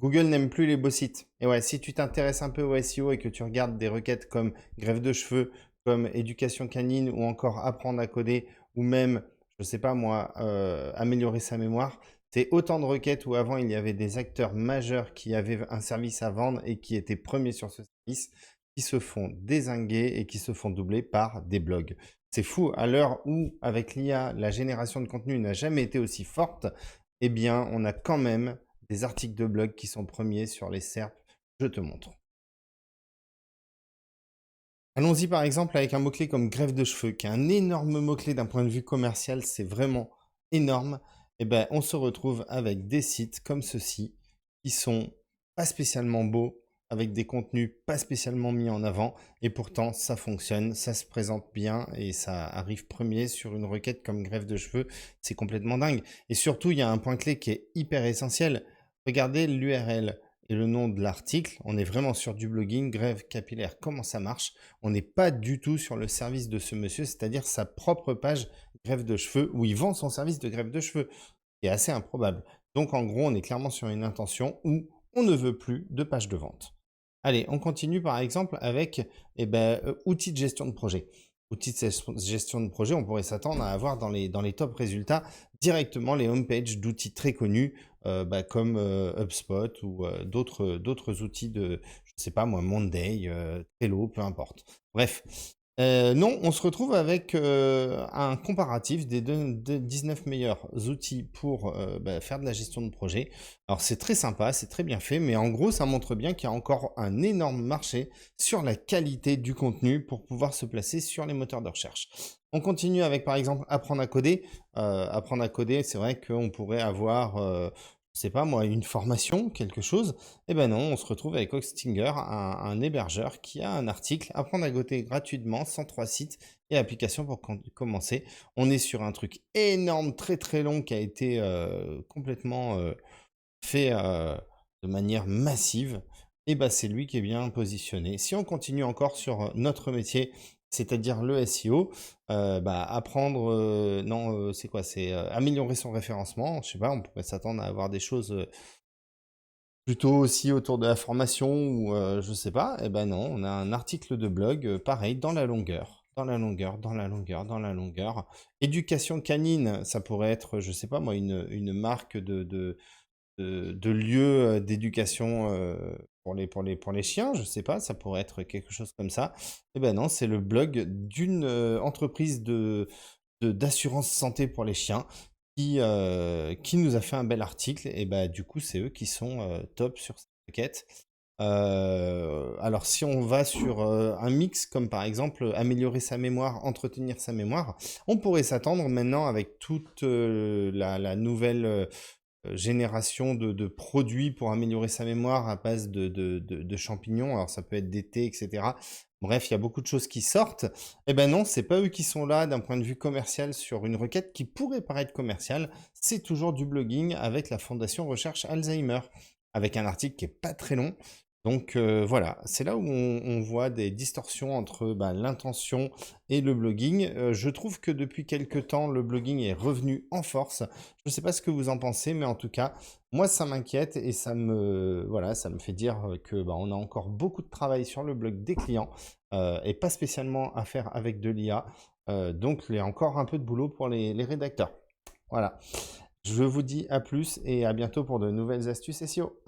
Google n'aime plus les beaux sites. Et ouais, si tu t'intéresses un peu au SEO et que tu regardes des requêtes comme greffe de cheveux, comme éducation canine ou encore apprendre à coder ou même, je sais pas moi, améliorer sa mémoire, c'est autant de requêtes où avant il y avait des acteurs majeurs qui avaient un service à vendre et qui étaient premiers sur ce service, qui se font dézinguer et qui se font doubler par des blogs. C'est fou, à l'heure où, avec l'IA, la génération de contenu n'a jamais été aussi forte, eh bien, on a quand même des articles de blog qui sont premiers sur les SERP. Je te montre. Allons-y par exemple avec un mot-clé comme greffe de cheveux, qui est un énorme mot-clé d'un point de vue commercial, c'est vraiment énorme. Et ben, on se retrouve avec des sites comme ceux-ci, qui sont pas spécialement beaux, avec des contenus pas spécialement mis en avant, et pourtant ça fonctionne, ça se présente bien, et ça arrive premier sur une requête comme greffe de cheveux, c'est complètement dingue. Et surtout, il y a un point clé qui est hyper essentiel. Regardez l'URL et le nom de l'article, on est vraiment sur du blogging, greffe capillaire, comment ça marche. On n'est pas du tout sur le service de ce monsieur, c'est-à-dire sa propre page greffe de cheveux, où il vend son service de greffe de cheveux, qui est assez improbable. Donc en gros, on est clairement sur une intention où on ne veut plus de page de vente. Allez, on continue par exemple avec outils de gestion de projet. Outils de gestion de projet, on pourrait s'attendre à avoir dans les top résultats directement les homepages d'outils très connus comme HubSpot ou d'autres outils de, je sais pas moi, Monday, Trello, peu importe. Bref, non, on se retrouve avec un comparatif des 19 meilleurs outils pour faire de la gestion de projet. Alors c'est très sympa, c'est très bien fait, mais en gros ça montre bien qu'il y a encore un énorme marché sur la qualité du contenu pour pouvoir se placer sur les moteurs de recherche. On continue avec par exemple apprendre à coder. Apprendre à coder, c'est vrai qu'on pourrait avoir, je sais pas moi, une formation, quelque chose. Eh ben non, on se retrouve avec Oxtinger, un hébergeur qui a un article, apprendre à coder gratuitement, 103 sites et applications pour commencer. On est sur un truc énorme, très très long qui a été complètement fait de manière massive. Et ben c'est lui qui est bien positionné. Si on continue encore sur notre métier, c'est-à-dire le SEO, apprendre, non, c'est quoi? C'est améliorer son référencement. Je sais pas, on pourrait s'attendre à avoir des choses plutôt aussi autour de la formation ou je sais pas. Eh ben non, on a un article de blog, pareil, dans la longueur, dans la longueur, dans la longueur, dans la longueur. Éducation canine, ça pourrait être, je sais pas moi, une marque de lieu d'éducation pour les chiens, je sais pas, ça pourrait être quelque chose comme ça. Eh ben non, c'est le blog d'une entreprise d'assurance santé pour les chiens qui nous a fait un bel article. Et bah, du coup, c'est eux qui sont top sur cette requête. Alors, si on va sur un mix, comme par exemple améliorer sa mémoire, entretenir sa mémoire, on pourrait s'attendre maintenant avec toute la nouvelle génération de produits pour améliorer sa mémoire à base de champignons. Alors, ça peut être des thés, etc. Bref, il y a beaucoup de choses qui sortent. Eh ben non, c'est pas eux qui sont là d'un point de vue commercial sur une requête qui pourrait paraître commerciale. C'est toujours du blogging avec la Fondation Recherche Alzheimer, avec un article qui est pas très long. Donc voilà, c'est là où on voit des distorsions entre l'intention et le blogging. Je trouve que depuis quelques temps, le blogging est revenu en force. Je ne sais pas ce que vous en pensez, mais en tout cas, moi, ça m'inquiète et voilà, ça me fait dire que on a encore beaucoup de travail sur le blog des clients et pas spécialement à faire avec de l'IA. Donc, il y a encore un peu de boulot pour les rédacteurs. Voilà. Je vous dis à plus et à bientôt pour de nouvelles astuces SEO.